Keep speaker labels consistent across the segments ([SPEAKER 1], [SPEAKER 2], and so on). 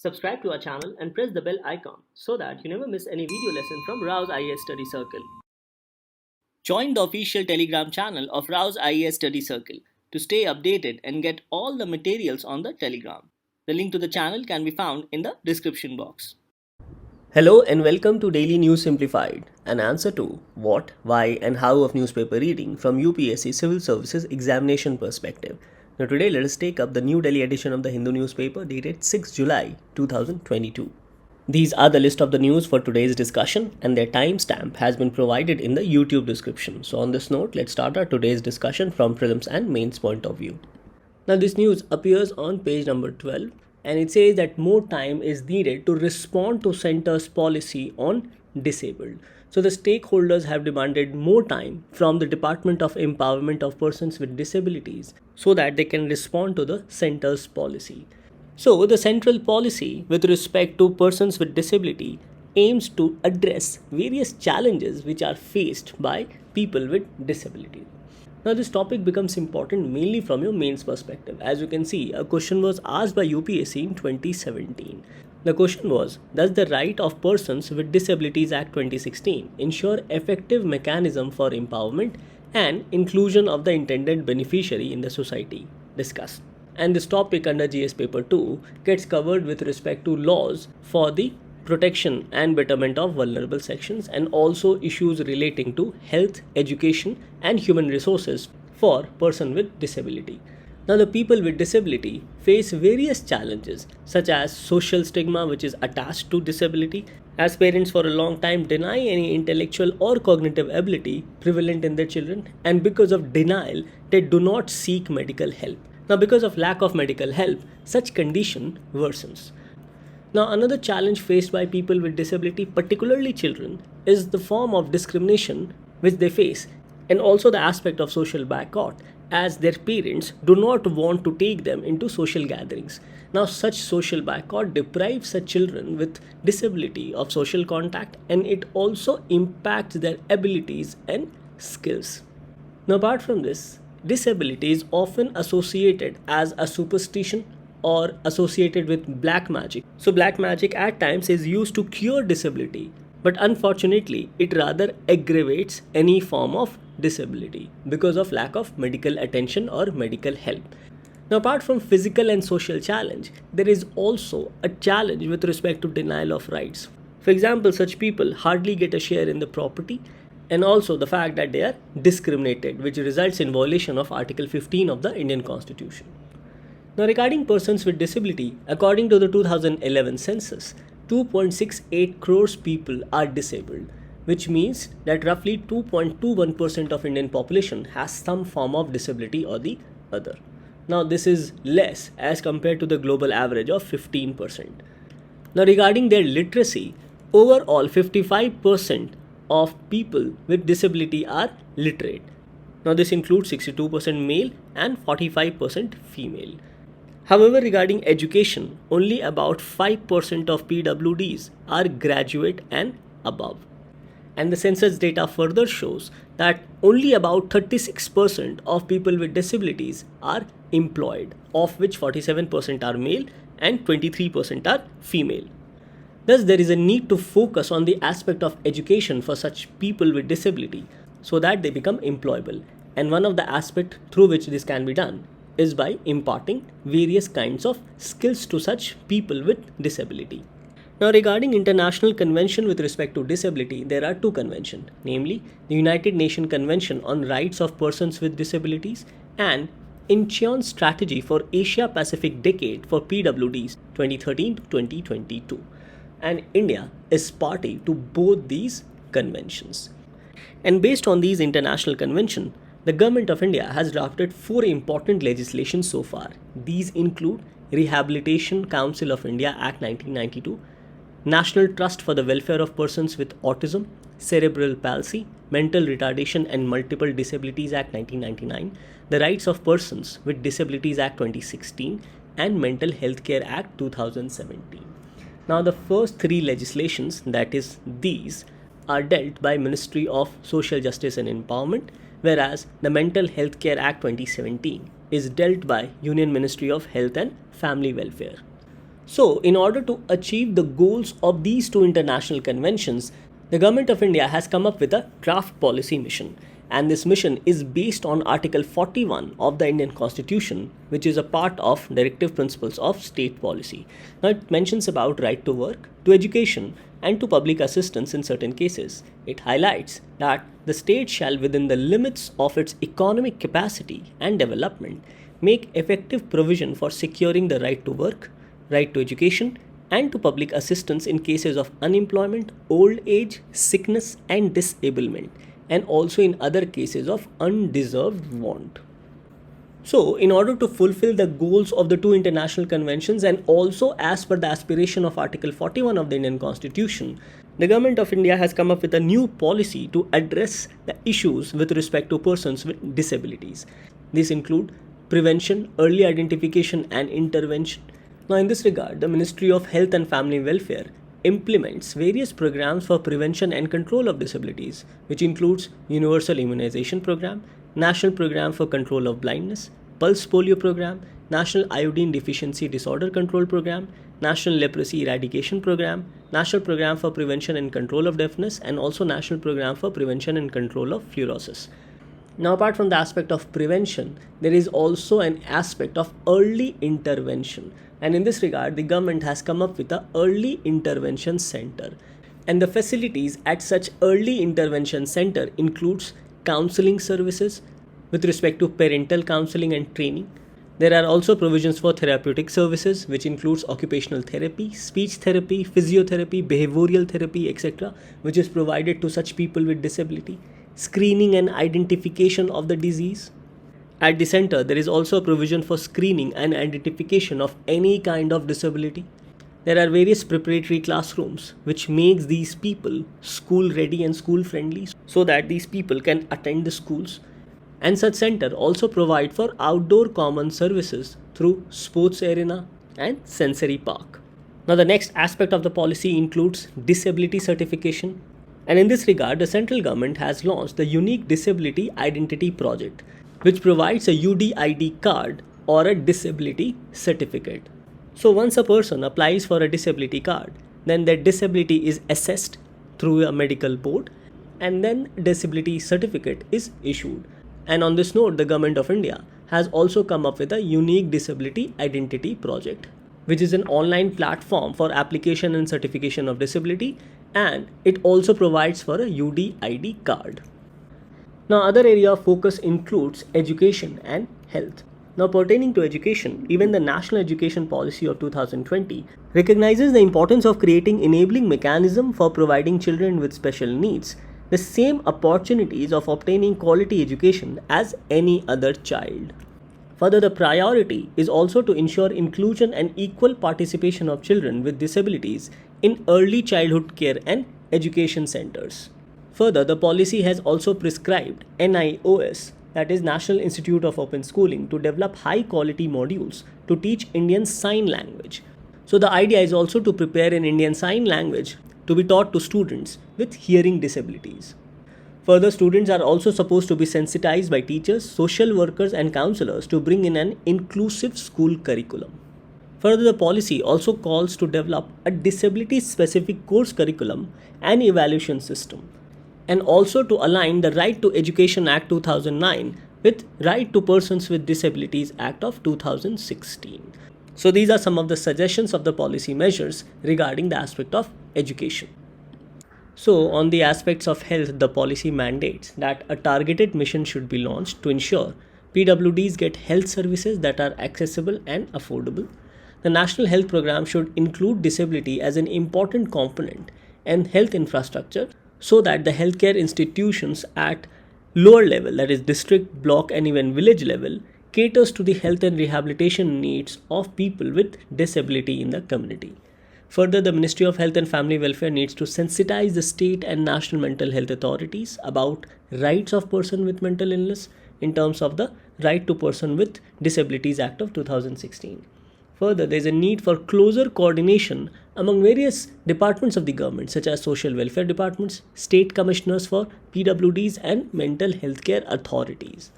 [SPEAKER 1] Subscribe to our channel and press the bell icon so that you never miss any video lesson from Rao's IAS Study Circle. Join the official Telegram channel of Rao's IAS Study Circle to stay updated and get all the materials on the Telegram. The link to the channel can be found in the description box.
[SPEAKER 2] Hello and welcome to Daily News Simplified, an answer to what, why and how of newspaper reading from UPSC Civil Services examination perspective. Now today let us take up the New Delhi edition of the Hindu newspaper dated 6 July 2022. These are the list of the news for today's discussion and their timestamp has been provided in the YouTube description. So on this note, let's start our today's discussion from prelims and mains point of view. Now this news appears on page number 12 and it says that more time is needed to respond to center's policy on disabled. So the stakeholders have demanded more time from the Department of Empowerment of Persons with Disabilities so that they can respond to the center's policy. So the central policy with respect to persons with disability aims to address various challenges which are faced by people with disability. Now this topic becomes important mainly from your mains perspective. As you can see, a question was asked by UPSC in 2017. The question was, does the Right of Persons with Disabilities Act 2016 ensure effective mechanism for empowerment and inclusion of the intended beneficiary in the society? Discuss. And this topic under GS paper 2 gets covered with respect to laws for the protection and betterment of vulnerable sections and also issues relating to health, education and human resources for person with disability. Now the people with disability face various challenges such as social stigma which is attached to disability, as parents for a long time deny any intellectual or cognitive ability prevalent in their children, and because of denial they do not seek medical help. Now because of lack of medical help, such condition worsens. Now another challenge faced by people with disability, particularly children, is the form of discrimination which they face and also the aspect of social boycott, as their parents do not want to take them into social gatherings. Now such social boycott deprives such children with disability of social contact and it also impacts their abilities and skills. Now apart from this, disability is often associated as a superstition or associated with black magic. So black magic at times is used to cure disability, but unfortunately it rather aggravates any form of disability because of lack of medical attention or medical help. Now apart from physical and social challenge, there is also a challenge with respect to denial of rights. For example, such people hardly get a share in the property and also the fact that they are discriminated, which results in violation of Article 15 of the Indian Constitution. Now regarding persons with disability, according to the 2011 census, 2.68 crores people are disabled, which means that roughly 2.21% of Indian population has some form of disability or the other. Now this is less as compared to the global average of 15%. Now regarding their literacy, overall 55% of people with disability are literate. Now this includes 62% male and 45% female. However, regarding education, only about 5% of PWDs are graduate and above. And the census data further shows that only about 36% of people with disabilities are employed, of which 47% are male and 23% are female. Thus, there is a need to focus on the aspect of education for such people with disability so that they become employable. And one of the aspects through which this can be done is by imparting various kinds of skills to such people with disability. Now regarding International Convention with respect to disability, there are two conventions, namely the United Nations Convention on Rights of Persons with Disabilities and Incheon Strategy for Asia Pacific Decade for PWDs 2013 to 2022. And India is party to both these conventions. And based on these international conventions, the Government of India has drafted 4 important legislations so far. These include Rehabilitation Council of India Act 1992, National Trust for the Welfare of Persons with Autism, Cerebral Palsy, Mental Retardation and Multiple Disabilities Act 1999, the Rights of Persons with Disabilities Act 2016, and Mental Health Care Act 2017. Now the first 3 legislations, that is these, are dealt by Ministry of Social Justice and Empowerment, whereas the Mental Health Care Act 2017 is dealt by Union Ministry of Health and Family Welfare. So, in order to achieve the goals of these two international conventions, the Government of India has come up with a draft policy mission. And this mission is based on Article 41 of the Indian Constitution, which is a part of Directive Principles of State Policy. Now, it mentions about right to work, to education, and to public assistance in certain cases. It highlights that the state shall, within the limits of its economic capacity and development, make effective provision for securing the right to work, right to education, and to public assistance in cases of unemployment, old age, sickness, and disablement, and also in other cases of undeserved want. So, in order to fulfill the goals of the two international conventions and also as per the aspiration of Article 41 of the Indian Constitution, the Government of India has come up with a new policy to address the issues with respect to persons with disabilities. These include prevention, early identification, and intervention. Now, in this regard, the Ministry of Health and Family Welfare implements various programs for prevention and control of disabilities, which includes Universal Immunization Program, National Program for Control of Blindness, Pulse Polio Program, National Iodine Deficiency Disorder Control Program, National Leprosy Eradication Program, National Program for Prevention and Control of Deafness, and also National Program for Prevention and Control of Fluorosis. Now, apart from the aspect of prevention, there is also an aspect of early intervention. And in this regard, the government has come up with an early intervention center. And the facilities at such early intervention center includes counseling services with respect to parental counseling and training. There are also provisions for therapeutic services, which includes occupational therapy, speech therapy, physiotherapy, behavioral therapy, etc., which is provided to such people with disability. Screening and identification of the disease. At the center, there is also a provision for screening and identification of any kind of disability. There are various preparatory classrooms which makes these people school ready and school friendly so that these people can attend the schools. And such center also provide for outdoor common services through sports arena and sensory park. Now, the next aspect of the policy includes disability certification. And in this regard, the central government has launched the Unique Disability Identity Project, which provides a UDID card or a disability certificate. So once a person applies for a disability card, then their disability is assessed through a medical board and then disability certificate is issued. And on this note, the Government of India has also come up with a Unique Disability Identity Project, which is an online platform for application and certification of disability, and it also provides for a UDID card. Now, other area of focus includes education and health. Now, pertaining to education, even the National Education Policy of 2020 recognizes the importance of creating enabling mechanism for providing children with special needs the same opportunities of obtaining quality education as any other child. Further, the priority is also to ensure inclusion and equal participation of children with disabilities in early childhood care and education centers. Further, the policy has also prescribed NIOS, that is National Institute of Open Schooling, to develop high quality modules to teach Indian Sign Language. So the idea is also to prepare an Indian Sign Language to be taught to students with hearing disabilities. Further, students are also supposed to be sensitized by teachers, social workers, and counselors to bring in an inclusive school curriculum. Further, the policy also calls to develop a disability-specific course curriculum and evaluation system, and also to align the Right to Education Act 2009 with Right to Persons with Disabilities Act of 2016. So these are some of the suggestions of the policy measures regarding the aspect of education. So on the aspects of health, the policy mandates that a targeted mission should be launched to ensure PWDs get health services that are accessible and affordable. The National Health Program should include disability as an important component and health infrastructure so that the healthcare institutions at lower level, that is district, block, and even village level, caters to the health and rehabilitation needs of people with disability in the community. Further, the Ministry of Health and Family Welfare needs to sensitize the state and national mental health authorities about rights of person with mental illness in terms of the Right to Person with Disabilities Act of 2016. Further, there is a need for closer coordination among various departments of the government, such as social welfare departments, state commissioners for PWDs, and mental health care authorities.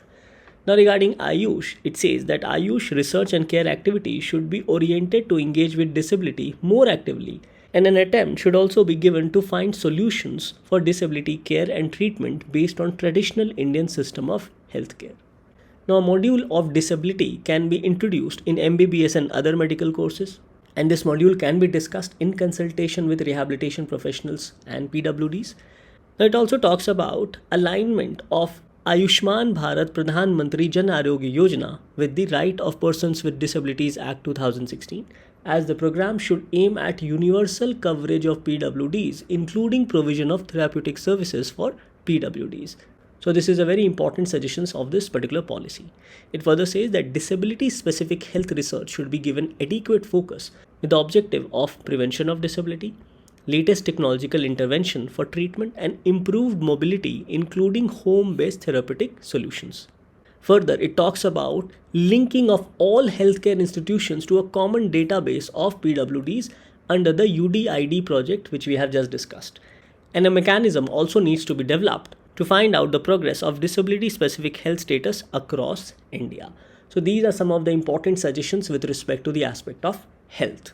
[SPEAKER 2] Now regarding Ayush, it says that Ayush research and care activities should be oriented to engage with disability more actively, and an attempt should also be given to find solutions for disability care and treatment based on traditional Indian system of healthcare. Now a module of disability can be introduced in MBBS and other medical courses, and this module can be discussed in consultation with rehabilitation professionals and PWDs. Now it also talks about alignment of Ayushman Bharat Pradhan Mantri Jan Arogya Yojana with the Right of Persons with Disabilities Act 2016, as the program should aim at universal coverage of PWDs, including provision of therapeutic services for PWDs. So this is a very important suggestion of this particular policy. It further says that disability-specific health research should be given adequate focus with the objective of prevention of disability, latest technological intervention for treatment, and improved mobility, including home-based therapeutic solutions. Further, it talks about linking of all healthcare institutions to a common database of PWDs under the UDID project, which we have just discussed. And a mechanism also needs to be developed to find out the progress of disability-specific health status across India. So these are some of the important suggestions with respect to the aspect of health.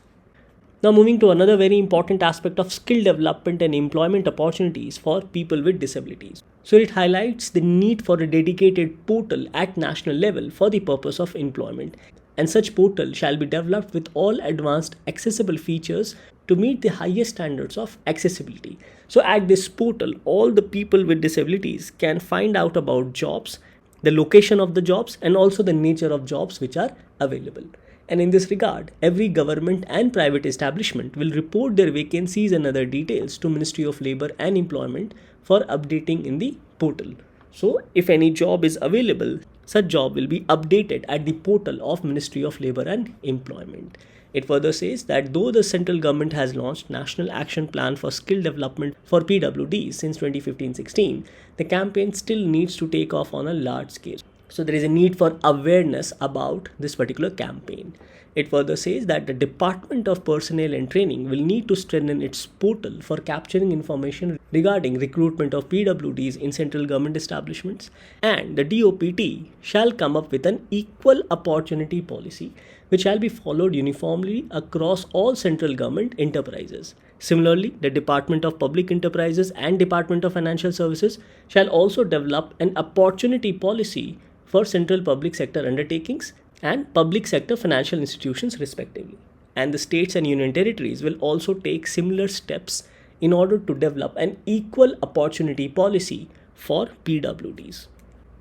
[SPEAKER 2] Now moving to another very important aspect of skill development and employment opportunities for people with disabilities. So it highlights the need for a dedicated portal at national level for the purpose of employment, and such portal shall be developed with all advanced accessible features to meet the highest standards of accessibility. So at this portal, all the people with disabilities can find out about jobs, the location of the jobs, and also the nature of jobs which are available. And in this regard, every government and private establishment will report their vacancies and other details to Ministry of Labour and Employment for updating in the portal. So if any job is available, such job will be updated at the portal of Ministry of Labour and Employment. It further says that though the central government has launched National Action Plan for Skill Development for PWDs since 2015-16, the campaign still needs to take off on a large scale. So there is a need for awareness about this particular campaign. It further says that the Department of Personnel and Training will need to strengthen its portal for capturing information regarding recruitment of PWDs in central government establishments, and the DOPT shall come up with an equal opportunity policy which shall be followed uniformly across all central government enterprises. Similarly, the Department of Public Enterprises and Department of Financial Services shall also develop an opportunity policy for central public sector undertakings and public sector financial institutions respectively. And the states and union territories will also take similar steps in order to develop an equal opportunity policy for PWDs.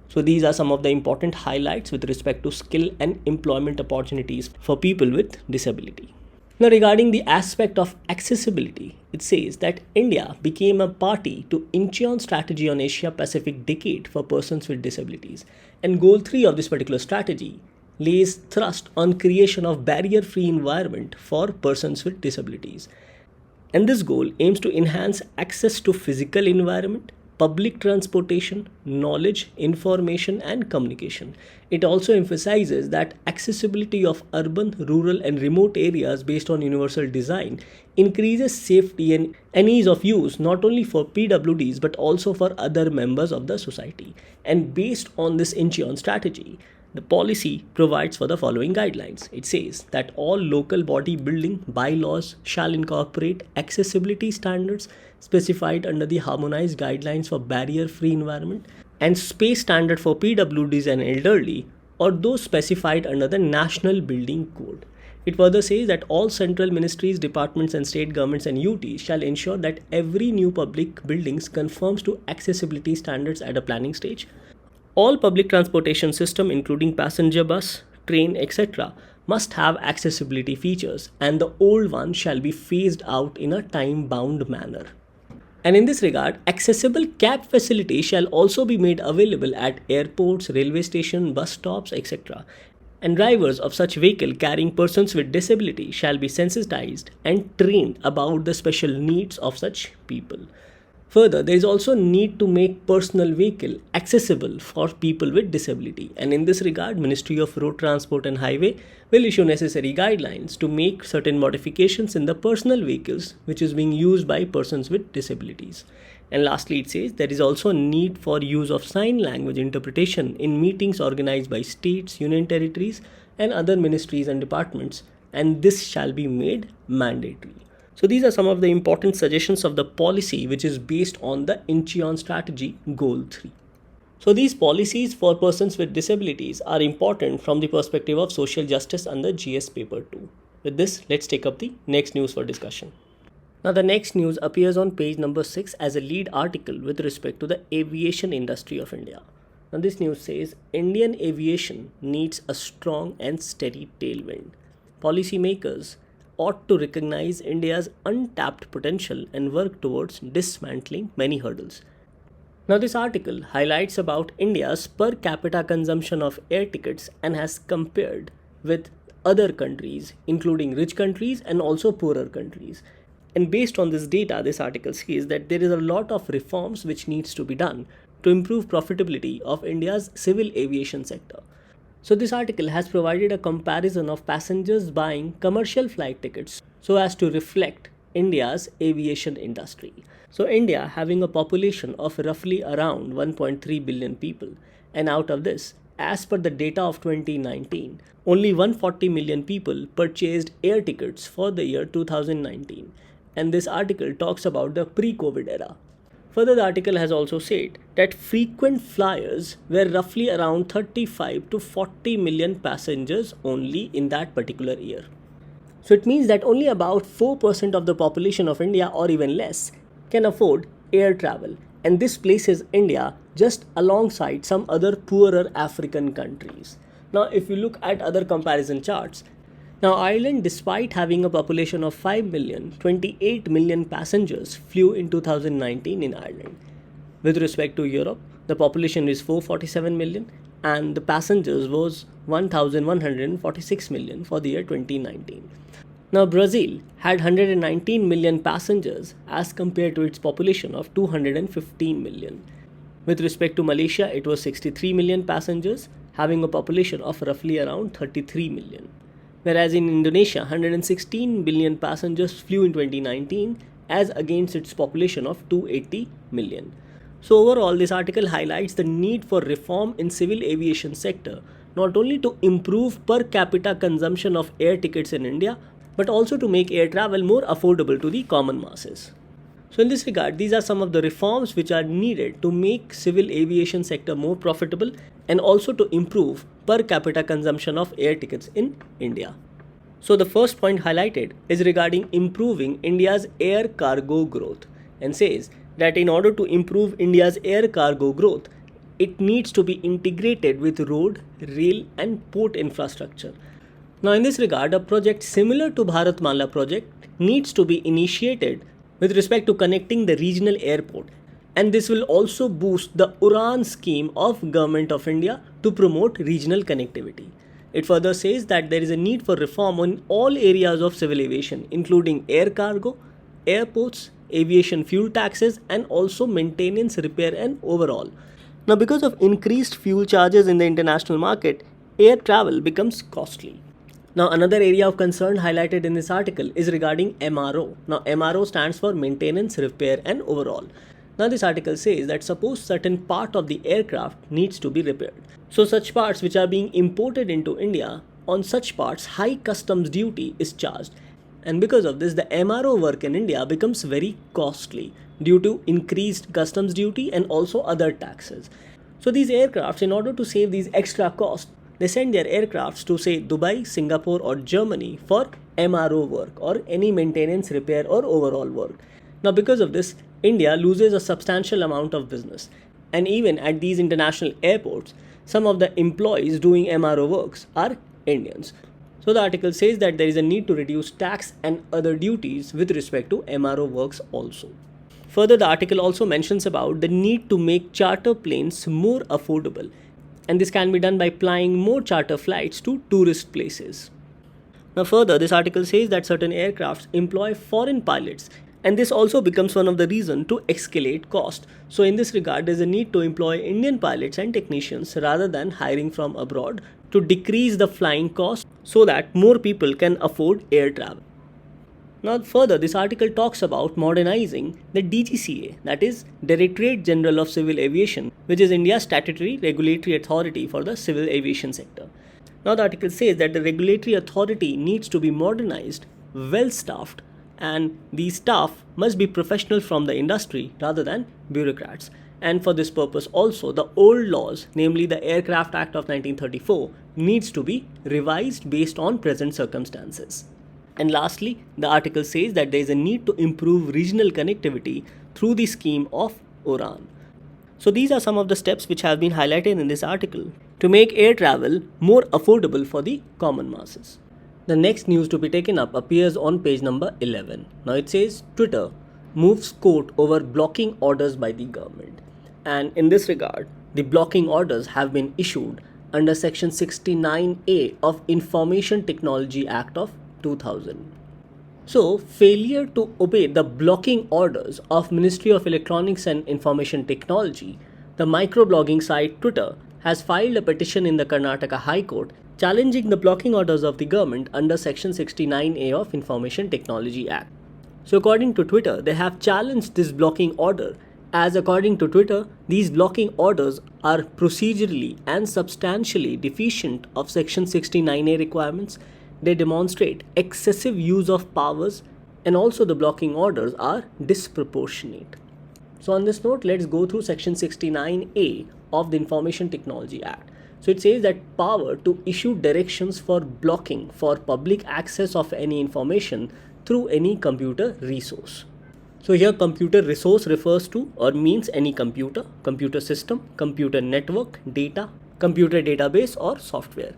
[SPEAKER 2] So these are some of the important highlights with respect to skill and employment opportunities for people with disability. Now regarding the aspect of accessibility, it says that India became a party to Incheon strategy on Asia Pacific decade for persons with disabilities, and goal 3 of this particular strategy lays thrust on creation of barrier-free environment for persons with disabilities. And this goal aims to enhance access to physical environment, public transportation, knowledge, information, and communication. It also emphasizes that accessibility of urban, rural, and remote areas based on universal design increases safety and ease of use not only for PWDs but also for other members of the society. And based on this Incheon strategy, the policy provides for the following guidelines. It says that all local body building bylaws shall incorporate accessibility standards specified under the harmonized guidelines for barrier-free environment and space standard for PWDs and elderly, or those specified under the National Building Code. It further says that all central ministries, departments, and state governments and UTs shall ensure that every new public buildings conforms to accessibility standards at a planning stage. All public transportation system, including passenger bus, train, etc., must have accessibility features, and the old one shall be phased out in a time-bound manner. And in this regard, accessible cab facilities shall also be made available at airports, railway stations, bus stops, etc. And drivers of such vehicle carrying persons with disability shall be sensitized and trained about the special needs of such people. Further, there is also need to make personal vehicle accessible for people with disability, and in this regard, Ministry of Road Transport and Highway will issue necessary guidelines to make certain modifications in the personal vehicles which is being used by persons with disabilities. And lastly, it says there is also a need for use of sign language interpretation in meetings organized by states, union territories, and other ministries and departments, and this shall be made mandatory. So these are some of the important suggestions of the policy which is based on the Incheon strategy goal 3. So these policies for persons with disabilities are important from the perspective of social justice under GS paper 2. With this, let's take up the next news for discussion. Now the next news appears on page number 6 as a lead article with respect to the aviation industry of India. Now this news says Indian aviation needs a strong and steady tailwind. Policymakers ought to recognize India's untapped potential and work towards dismantling many hurdles. Now this article highlights about India's per capita consumption of air tickets and has compared with other countries, including rich countries and also poorer countries. And based on this data, this article says that there is a lot of reforms which needs to be done to improve profitability of India's civil aviation sector. So this article has provided a comparison of passengers buying commercial flight tickets so as to reflect India's aviation industry. So India having a population of roughly around 1.3 billion people, and out of this, as per the data of 2019, only 140 million people purchased air tickets for the year 2019. And this article talks about the pre-COVID era. Further, the article has also said that frequent flyers were roughly around 35 to 40 million passengers only in that particular year. So it means that only about 4% of the population of India or even less can afford air travel. And this places India just alongside some other poorer African countries. Now, if you look at other comparison charts, now Ireland, despite having a population of 5 million, 28 million passengers flew in 2019 in Ireland. With respect to Europe, the population is 447 million and the passengers was 1,146 million for the year 2019. Now Brazil had 119 million passengers as compared to its population of 215 million. With respect to Malaysia, it was 63 million passengers having a population of roughly around 33 million. Whereas in Indonesia, 116 billion passengers flew in 2019 as against its population of 280 million. So overall, this article highlights the need for reform in civil aviation sector, not only to improve per capita consumption of air tickets in India, but also to make air travel more affordable to the common masses. So in this regard, these are some of the reforms which are needed to make civil aviation sector more profitable and also to improve per capita consumption of air tickets in India. So the first point highlighted is regarding improving India's air cargo growth, and says that in order to improve India's air cargo growth, it needs to be integrated with road, rail and port infrastructure. Now in this regard, a project similar to Bharatmala project needs to be initiated with respect to connecting the regional airport, and this will also boost the UDAN scheme of Government of India to promote regional connectivity. It further says that there is a need for reform on all areas of civil aviation, including air cargo, airports, aviation fuel taxes and also maintenance, repair and overall. Now because of increased fuel charges in the international market, air travel becomes costly. Now another area of concern highlighted in this article is regarding MRO. Now MRO stands for maintenance, repair and overall. Now this article says that suppose certain part of the aircraft needs to be repaired. So such parts which are being imported into India, on such parts high customs duty is charged. And because of this, the MRO work in India becomes very costly due to increased customs duty and also other taxes. So these aircrafts, in order to save these extra costs, they send their aircrafts to say Dubai, Singapore or Germany for MRO work or any maintenance, repair or overall work. Now because of this, India loses a substantial amount of business, and even at these international airports, some of the employees doing MRO works are Indians. So the article says that there is a need to reduce tax and other duties with respect to MRO works also. Further, the article also mentions about the need to make charter planes more affordable, and this can be done by flying more charter flights to tourist places. Now further, this article says that certain aircrafts employ foreign pilots, And this also becomes one of the reasons to escalate cost. So in this regard, there's a need to employ Indian pilots and technicians rather than hiring from abroad to decrease the flying cost so that more people can afford air travel. Now further, this article talks about modernizing the DGCA, that is Directorate General of Civil Aviation, which is India's statutory regulatory authority for the civil aviation sector. Now the article says that the regulatory authority needs to be modernized, well staffed, and these staff must be professionals from the industry rather than bureaucrats. And for this purpose also, the old laws, namely the Aircraft Act of 1934, needs to be revised based on present circumstances. And lastly, the article says that there is a need to improve regional connectivity through the scheme of UDAN. So these are some of the steps which have been highlighted in this article to make air travel more affordable for the common masses. The next news to be taken up appears on page number 11. Now it says Twitter moves court over blocking orders by the government. And in this regard, the blocking orders have been issued under section 69A of Information Technology Act of 2000. So, failure to obey the blocking orders of Ministry of Electronics and Information Technology, the microblogging site Twitter has filed a petition in the Karnataka High Court challenging the blocking orders of the government under section 69A of Information Technology Act. So according to Twitter, they have challenged this blocking order as according to Twitter, these blocking orders are procedurally and substantially deficient of section 69A requirements. They demonstrate excessive use of powers, and also the blocking orders are disproportionate. So on this note, let's go through section 69A of the Information Technology Act. So it says that power to issue directions for blocking for public access of any information through any computer resource. So here computer resource refers to or means any computer, computer system, computer network, data, computer database or software.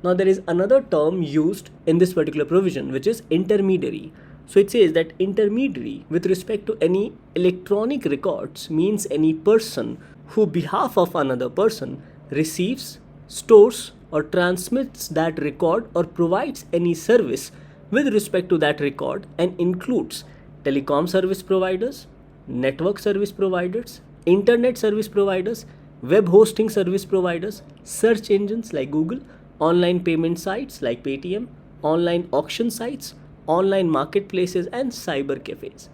[SPEAKER 2] Now there is another term used in this particular provision which is intermediary. So it says that intermediary with respect to any electronic records means any person who behalf of another person receives, stores or transmits that record or provides any service with respect to that record and includes telecom service providers, network service providers, internet service providers, web hosting service providers, search engines like Google, online payment sites like Paytm, online auction sites, online marketplaces and cyber cafes.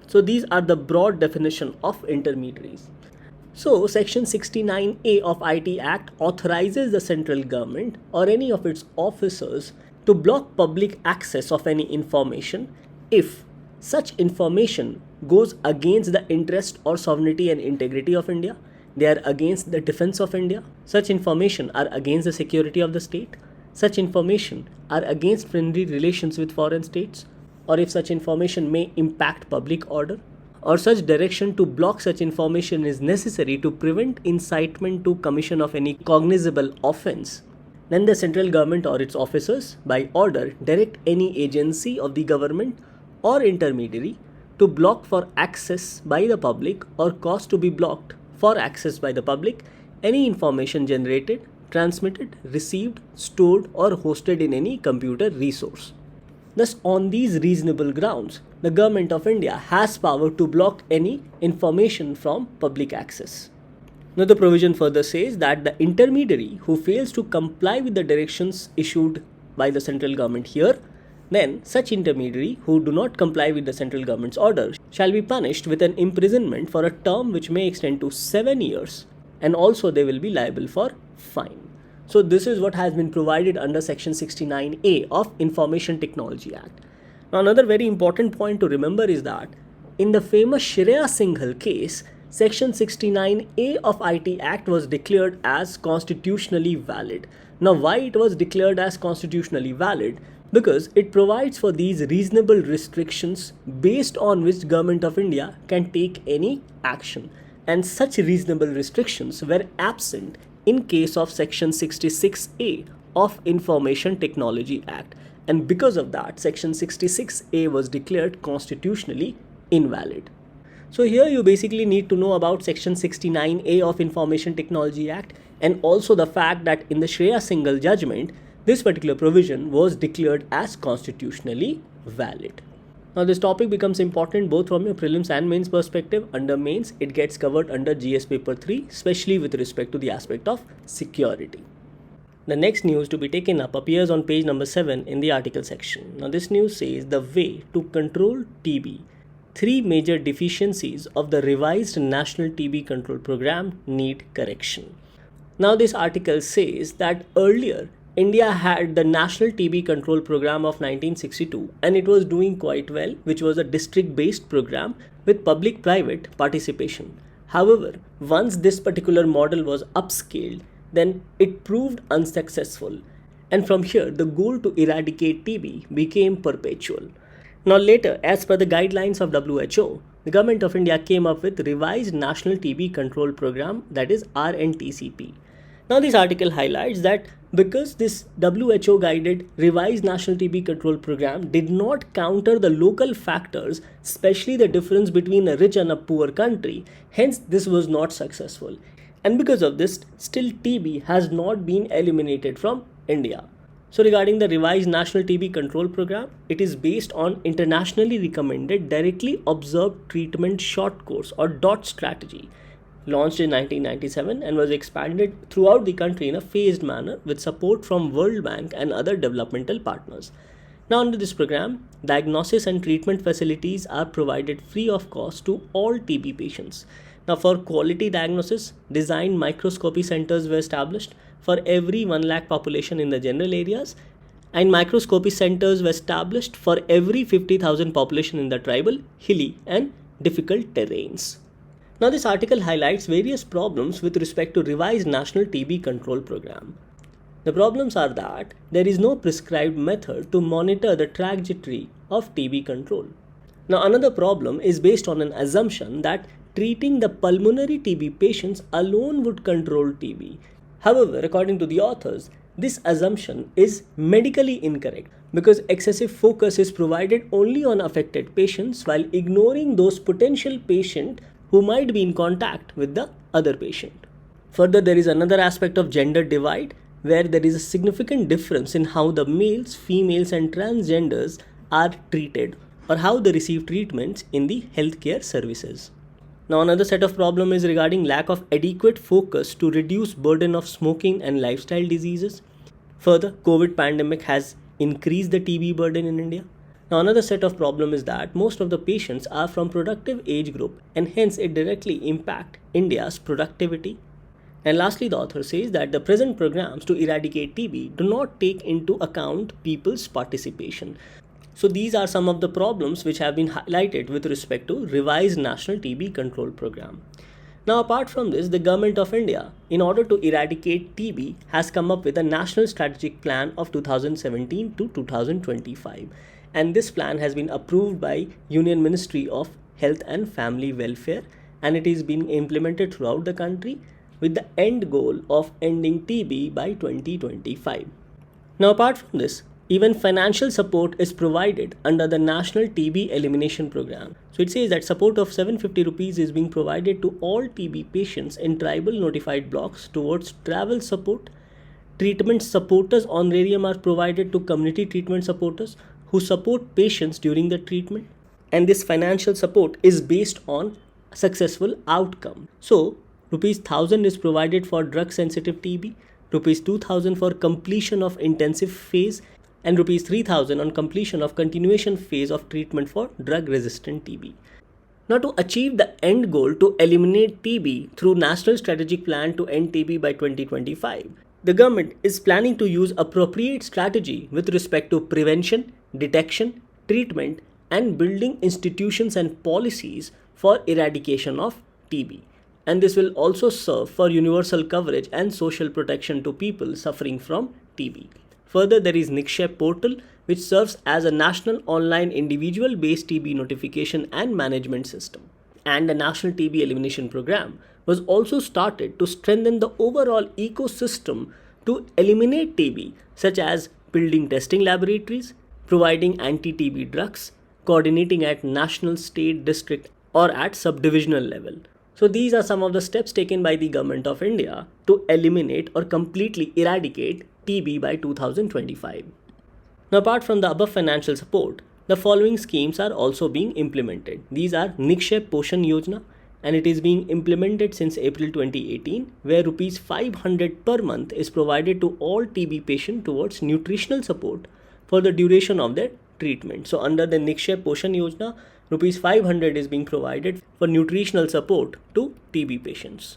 [SPEAKER 2] So these are the broad definition of intermediaries. So section 69A of IT Act authorizes the central government or any of its officers to block public access of any information if such information goes against the interest or sovereignty and integrity of India, they are against the defense of India, such information are against the security of the state, such information are against friendly relations with foreign states, or if such information may impact public order, or such direction to block such information is necessary to prevent incitement to commission of any cognizable offense, then the central government or its officers by order direct any agency of the government or intermediary to block for access by the public or cause to be blocked for access by the public any information generated, transmitted, received, stored or hosted in any computer resource. Thus, on these reasonable grounds, the Government of India has power to block any information from public access. Now, the provision further says that the intermediary who fails to comply with the directions issued by the central government here, then such intermediary who do not comply with the central government's order shall be punished with an imprisonment for a term which may extend to 7 years, and also they will be liable for fine. So this is what has been provided under section 69A of Information Technology Act. Now another very important point to remember is that in the famous Shreya Singhal case, section 69A of IT Act was declared as constitutionally valid. Now why it was declared as constitutionally valid? Because it provides for these reasonable restrictions based on which Government of India can take any action, and such reasonable restrictions were absent in case of section 66A of Information Technology Act, and because of that section 66A was declared constitutionally invalid. So here you basically need to know about section 69A of Information Technology Act and also the fact that in the Shreya Singhal judgment this particular provision was declared as constitutionally valid. Now this topic becomes important both from your prelims and mains perspective. Under mains, it gets covered under GS paper 3, especially with respect to the aspect of security. The next news to be taken up appears on page number 7 in the article section. Now this news says the way to control TB. 3 major deficiencies of the revised National TB Control Program need correction. Now this article says that earlier India had the National TB Control Program of 1962 and it was doing quite well, which was a district-based program with public-private participation. However, once this particular model was upscaled, then it proved unsuccessful. And from here, the goal to eradicate TB became perpetual. Now later, as per the guidelines of WHO, the Government of India came up with revised National TB Control Program, that is RNTCP. Now this article highlights that because this WHO guided revised National TB Control Program did not counter the local factors, especially the difference between a rich and a poor country, hence this was not successful. And because of this, still TB has not been eliminated from India. So regarding the revised National TB Control Program, it is based on internationally recommended directly observed treatment short course or DOT strategy, launched in 1997 and was expanded throughout the country in a phased manner with support from World Bank and other developmental partners. Now under this program, diagnosis and treatment facilities are provided free of cost to all TB patients. Now for quality diagnosis, designed microscopy centers were established for every 1 lakh population in the general areas, and microscopy centers were established for every 50,000 population in the tribal, hilly and difficult terrains. Now this article highlights various problems with respect to revised National TB Control Program. The problems are that there is no prescribed method to monitor the trajectory of TB control. Now another problem is based on an assumption that treating the pulmonary TB patients alone would control TB. However, according to the authors, this assumption is medically incorrect because excessive focus is provided only on affected patients while ignoring those potential patients who might be in contact with the other patient. Further, there is another aspect of gender divide where there is a significant difference in how the males, females and transgenders are treated or how they receive treatments in the healthcare services. Now another set of problem is regarding lack of adequate focus to reduce burden of smoking and lifestyle diseases. Further, COVID pandemic has increased the TB burden in India. Now another set of problem is that most of the patients are from productive age group and hence it directly impact India's productivity. And lastly, the author says that the present programs to eradicate TB do not take into account people's participation. So these are some of the problems which have been highlighted with respect to revised National TB Control Program. Now apart from this, the Government of India, in order to eradicate TB, has come up with a National Strategic Plan of 2017 to 2025. And this plan has been approved by Union Ministry of Health and Family Welfare and it is being implemented throughout the country with the end goal of ending TB by 2025. Now apart from this, even financial support is provided under the National TB Elimination Program. So it says that support of 750 rupees is being provided to all TB patients in tribal notified blocks towards travel support. Treatment supporters honorarium are provided to community treatment supporters who support patients during the treatment. And this financial support is based on successful outcome. So rupees 1000 is provided for drug sensitive TB, rupees 2000 for completion of intensive phase, and rupees 3000 on completion of continuation phase of treatment for drug resistant TB. Now to achieve the end goal to eliminate TB through National Strategic Plan to end TB by 2025, the government is planning to use appropriate strategy with respect to prevention, detection, treatment and building institutions and policies for eradication of TB. And this will also serve for universal coverage and social protection to people suffering from TB. Further, there is Nikshay portal which serves as a national online individual based TB notification and management system. And the National TB Elimination Program was also started to strengthen the overall ecosystem to eliminate TB, such as building testing laboratories, providing anti-TB drugs, coordinating at national, state, district or at subdivisional level. So these are some of the steps taken by the Government of India to eliminate or completely eradicate TB by 2025. Now apart from the above financial support, the following schemes are also being implemented. These are Nikshay Poshan Yojana, and it is being implemented since April 2018, where rupees 500 per month is provided to all TB patients towards nutritional support for the duration of their treatment. So under the Nikshay Poshan Yojana, rupees 500 is being provided for nutritional support to TB patients.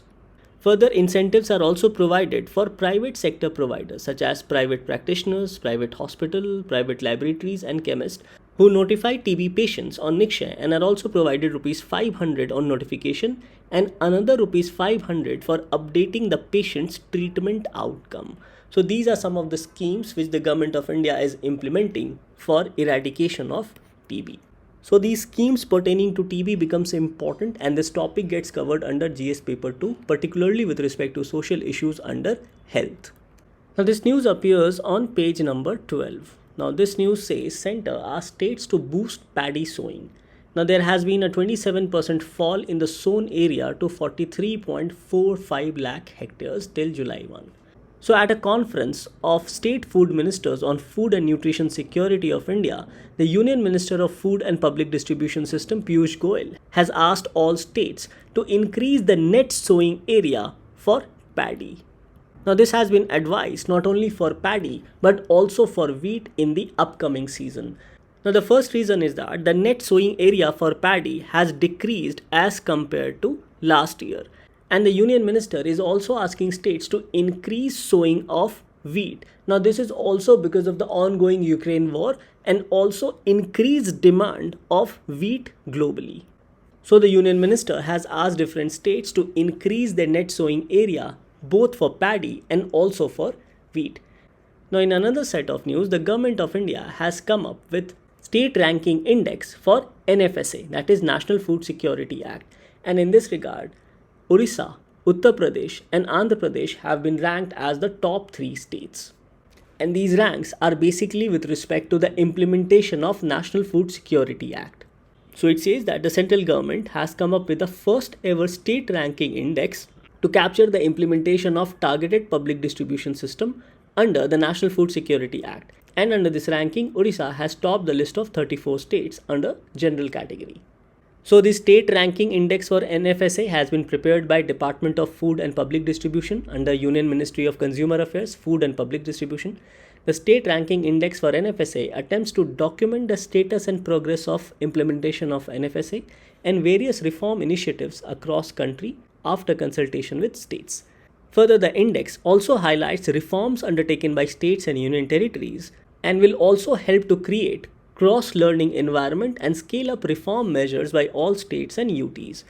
[SPEAKER 2] Further incentives are also provided for private sector providers such as private practitioners, private hospital, private laboratories and chemists who notify TB patients on Nikshay and are also provided rupees 500 on notification and another rupees 500 for updating the patient's treatment outcome. So these are some of the schemes which the government of India is implementing for eradication of TB. So these schemes pertaining to TB becomes important, and this topic gets covered under GS paper 2, particularly with respect to social issues under health. Now this news appears on page number 12. Now this news says Centre asks states to boost paddy sowing. Now there has been a 27% fall in the sown area to 43.45 lakh hectares till July 1. So at a conference of State Food Ministers on Food and Nutrition Security of India, the Union Minister of Food and Public Distribution System Piyush Goyal has asked all states to increase the net sowing area for paddy. Now this has been advised not only for paddy but also for wheat in the upcoming season. Now the first reason is that the net sowing area for paddy has decreased as compared to last year. And the Union Minister is also asking states to increase sowing of wheat. Now this is also because of the ongoing Ukraine war and also increased demand of wheat globally. So the Union Minister has asked different states to increase their net sowing area both for paddy and also for wheat. Now in another set of news, the government of India has come up with state ranking index for NFSA, that is National Food Security Act. And in this regard, Orissa, Uttar Pradesh and Andhra Pradesh have been ranked as the top 3 states. And these ranks are basically with respect to the implementation of National Food Security Act. So it says that the central government has come up with the first ever state ranking index to capture the implementation of targeted public distribution system under the National Food Security Act. And under this ranking, Orissa has topped the list of 34 states under general category. So the state ranking index for NFSA has been prepared by Department of Food and Public Distribution under Union Ministry of Consumer Affairs, Food and Public Distribution. The state ranking index for NFSA attempts to document the status and progress of implementation of NFSA and various reform initiatives across country after consultation with states. Further, the index also highlights reforms undertaken by states and union territories and will also help to create cross-learning environment and scale up reform measures by all states and UTs.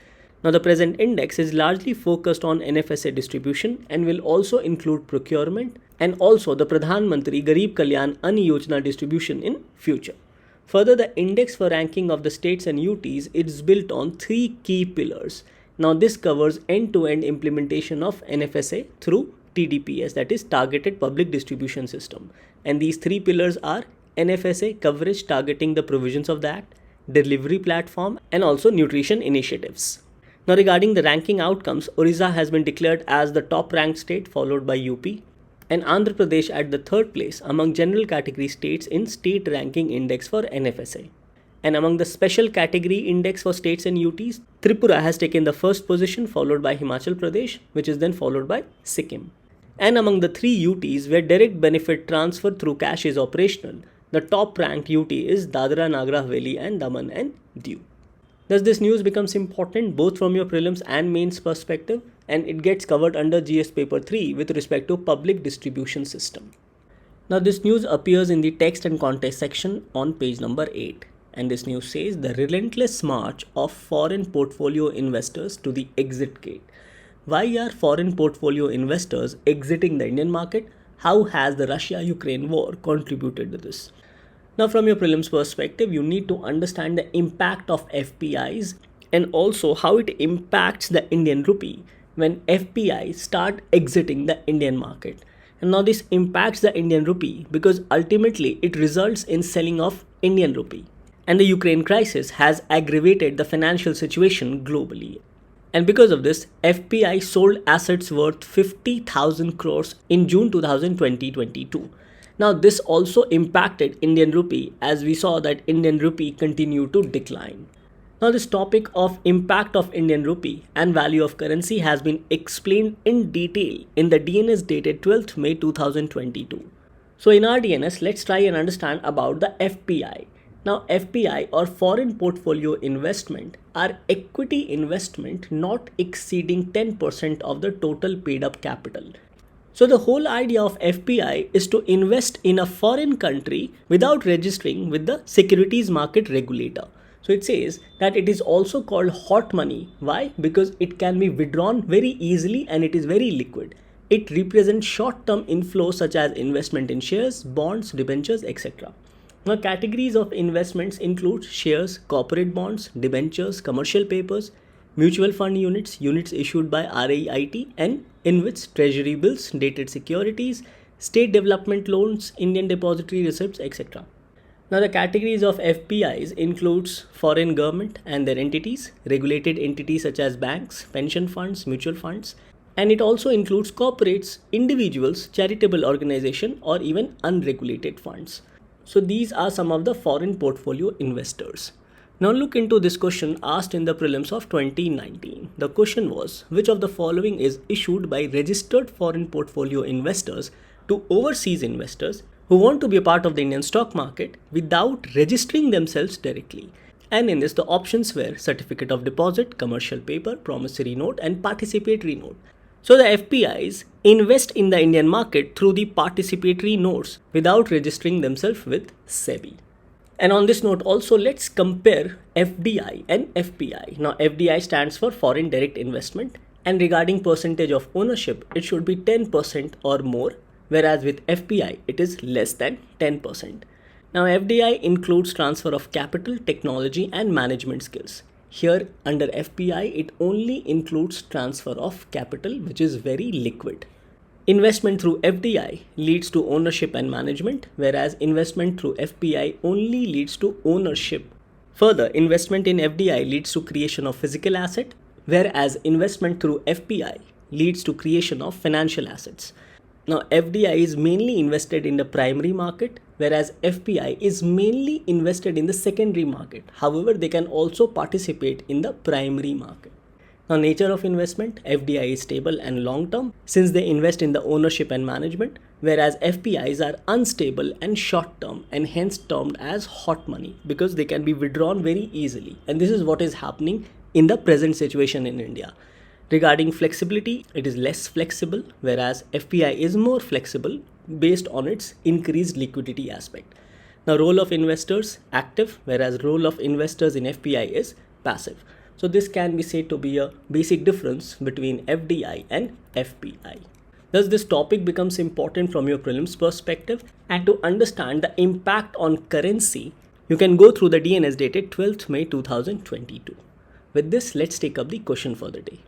[SPEAKER 2] Now the present index is largely focused on NFSA distribution and will also include procurement and also the Pradhan Mantri Garib Kalyan Ann Yojana distribution in future. Further, the index for ranking of the states and UTs is built on 3 key pillars. Now this covers end-to-end implementation of NFSA through TDPS, that is Targeted Public Distribution System. And these 3 pillars are NFSA coverage targeting the provisions of the Act, delivery platform and also nutrition initiatives. Now regarding the ranking outcomes, Orissa has been declared as the top ranked state followed by UP and Andhra Pradesh at the 3rd place among general category states in state ranking index for NFSA. And among the special category index for states and UTs, Tripura has taken the 1st position followed by Himachal Pradesh, which is then followed by Sikkim. And among the 3 UTs where direct benefit transfer through cash is operational, the top ranked UT is Dadra Nagar Haveli and Daman and Diu. Thus this news becomes important both from your prelims and mains perspective, and it gets covered under GS paper 3 with respect to public distribution system. Now this news appears in the text and context section on page number 8. And this news says the relentless march of foreign portfolio investors to the exit gate. Why are foreign portfolio investors exiting the Indian market? How has the Russia-Ukraine war contributed to this? Now from your prelims perspective, you need to understand the impact of FPIs and also how it impacts the Indian rupee when FPIs start exiting the Indian market. And now this impacts the Indian rupee because ultimately it results in selling of Indian rupee. And the Ukraine crisis has aggravated the financial situation globally. And because of this, FPI sold assets worth 50,000 crores in June 2022. Now this also impacted Indian rupee, as we saw that Indian rupee continued to decline. Now this topic of impact of Indian rupee and value of currency has been explained in detail in the DNS dated 12th May 2022. So in our DNS, let's try and understand about the FPI. Now FPI or foreign portfolio investment are equity investment not exceeding 10% of the total paid up capital. So the whole idea of FPI is to invest in a foreign country without registering with the securities market regulator. So it says that it is also called hot money. Why? Because it can be withdrawn very easily and it is very liquid. It represents short-term inflows such as investment in shares, bonds, debentures, etc. Now categories of investments include shares, corporate bonds, debentures, commercial papers, mutual fund units, units issued by REIT, and InvITs, treasury bills, dated securities, state development loans, Indian depository receipts, etc. Now the categories of FPIs includes foreign government and their entities, regulated entities such as banks, pension funds, mutual funds, and it also includes corporates, individuals, charitable organization, or even unregulated funds. So these are some of the foreign portfolio investors. Now look into this question asked in the prelims of 2019. The question was, which of the following is issued by registered foreign portfolio investors to overseas investors who want to be a part of the Indian stock market without registering themselves directly? And in this, the options were certificate of deposit, commercial paper, promissory note, and participatory note. So the FPIs invest in the Indian market through the participatory notes without registering themselves with SEBI. And on this note also, let's compare FDI and FPI. Now FDI stands for foreign direct investment, and regarding percentage of ownership, it should be 10% or more, whereas with FPI it is less than 10%. Now FDI includes transfer of capital, technology, and management skills. Here under FPI it only includes transfer of capital, which is very liquid. Investment through FDI leads to ownership and management, whereas investment through FPI only leads to ownership. Further, investment in FDI leads to creation of physical asset, whereas investment through FPI leads to creation of financial assets. Now FDI is mainly invested in the primary market, whereas FPI is mainly invested in the secondary market. However, they can also participate in the primary market. Now nature of investment, FDI is stable and long term since they invest in the ownership and management, whereas FPIs are unstable and short term and hence termed as hot money because they can be withdrawn very easily. And this is what is happening in the present situation in India. Regarding flexibility, it is less flexible, whereas FPI is more flexible based on its increased liquidity aspect. Now role of investors, active, whereas role of investors in FPI is passive. So this can be said to be a basic difference between FDI and FPI. Thus this topic becomes important from your prelims perspective, and to understand the impact on currency, you can go through the DNS dated 12th May 2022. With this, let's take up the question for the day.